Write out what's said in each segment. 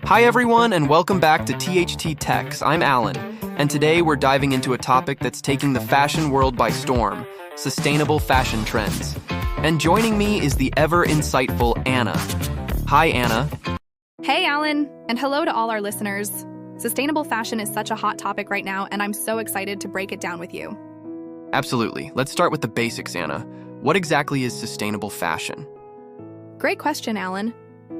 Hi everyone, and welcome back to THT TEX. I'm Alan, and today we're diving into a topic that's taking the fashion world by storm: sustainable fashion trends. And joining me is the ever insightful Anna. Hi Anna. Hey Alan, and hello to all our listeners. Sustainable fashion is such a hot topic right now, and I'm so excited to break it down with you. Absolutely. Let's start with the basics, Anna. What exactly is sustainable fashion? Great question, Alan.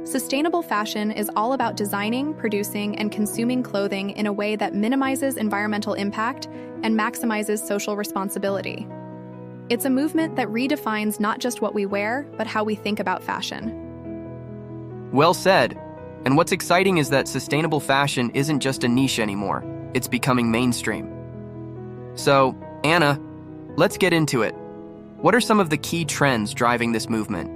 Sustainable fashion is all about designing, producing, and consuming clothing in a way that minimizes environmental impact and maximizes social responsibility. It's a movement that redefines not just what we wear, but how we think about fashion. Well said. And what's exciting is that sustainable fashion isn't just a niche anymore. It's becoming mainstream. So, Anna, let's get into it. What are some of the key trends driving this movement?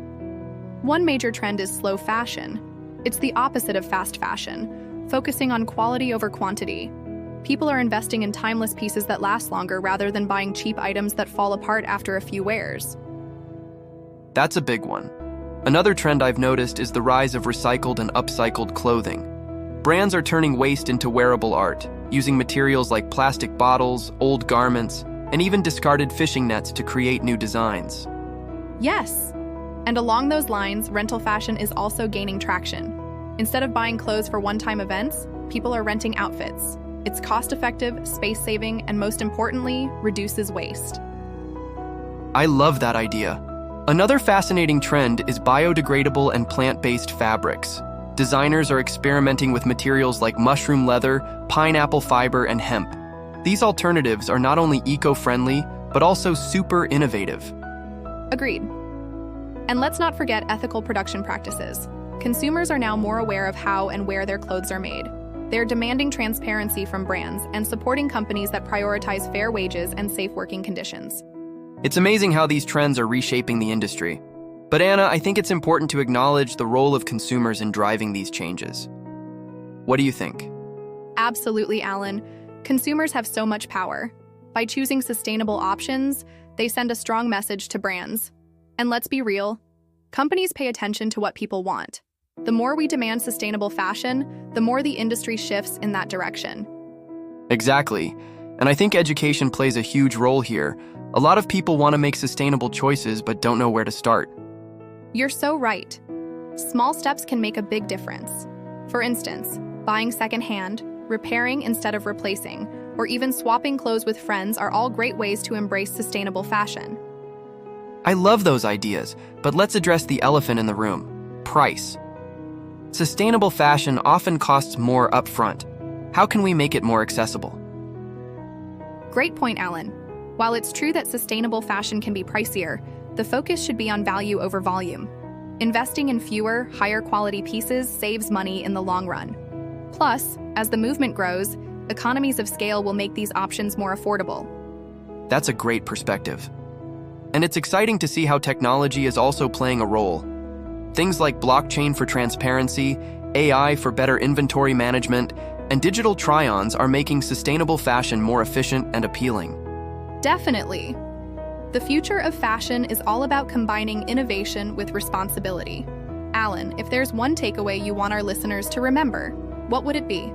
One major trend is slow fashion. It's the opposite of fast fashion, focusing on quality over quantity. People are investing in timeless pieces that last longer rather than buying cheap items that fall apart after a few wears. That's a big one. Another trend I've noticed is the rise of recycled and upcycled clothing. Brands are turning waste into wearable art, using materials like plastic bottles, old garments, and even discarded fishing nets to create new designs. Yes. And along those lines, rental fashion is also gaining traction. Instead of buying clothes for one-time events, people are renting outfits. It's cost-effective, space-saving, and most importantly, reduces waste. I love that idea. Another fascinating trend is biodegradable and plant-based fabrics. Designers are experimenting with materials like mushroom leather, pineapple fiber, and hemp. These alternatives are not only eco-friendly, but also super innovative. Agreed. And let's not forget ethical production practices. Consumers are now more aware of how and where their clothes are made. They're demanding transparency from brands and supporting companies that prioritize fair wages and safe working conditions. It's amazing how these trends are reshaping the industry. But Anna, I think it's important to acknowledge the role of consumers in driving these changes. What do you think? Absolutely, Alan. Consumers have so much power. By choosing sustainable options, they send a strong message to brands. And let's be real, companies pay attention to what people want. The more we demand sustainable fashion, the more the industry shifts in that direction. Exactly. And I think education plays a huge role here. A lot of people want to make sustainable choices but don't know where to start. You're so right. Small steps can make a big difference. For instance, buying secondhand, repairing instead of replacing, or even swapping clothes with friends are all great ways to embrace sustainable fashion. I love those ideas, but let's address the elephant in the room: price. Sustainable fashion often costs more upfront. How can we make it more accessible? Great point, Alan. While it's true that sustainable fashion can be pricier, the focus should be on value over volume. Investing in fewer, higher quality pieces saves money in the long run. Plus, as the movement grows, economies of scale will make these options more affordable. That's a great perspective. And it's exciting to see how technology is also playing a role. Things like blockchain for transparency, AI for better inventory management, and digital try-ons are making sustainable fashion more efficient and appealing. Definitely. The future of fashion is all about combining innovation with responsibility. Alan, if there's one takeaway you want our listeners to remember, what would it be?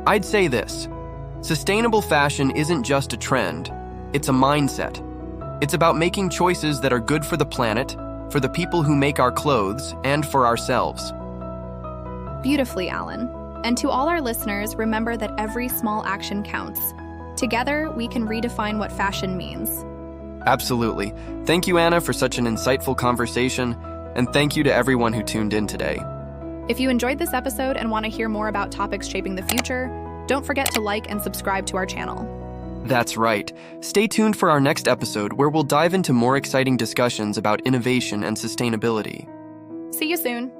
I'd say this: sustainable fashion isn't just a trend, it's a mindset. It's about making choices that are good for the planet, for the people who make our clothes, and for ourselves. Beautifully, Alan. And to all our listeners, remember that every small action counts. Together, we can redefine what fashion means. Absolutely. Thank you, Anna, for such an insightful conversation, and thank you to everyone who tuned in today. If you enjoyed this episode and want to hear more about topics shaping the future, don't forget to like and subscribe to our channel. That's right. Stay tuned for our next episode where we'll dive into more exciting discussions about innovation and sustainability. See you soon.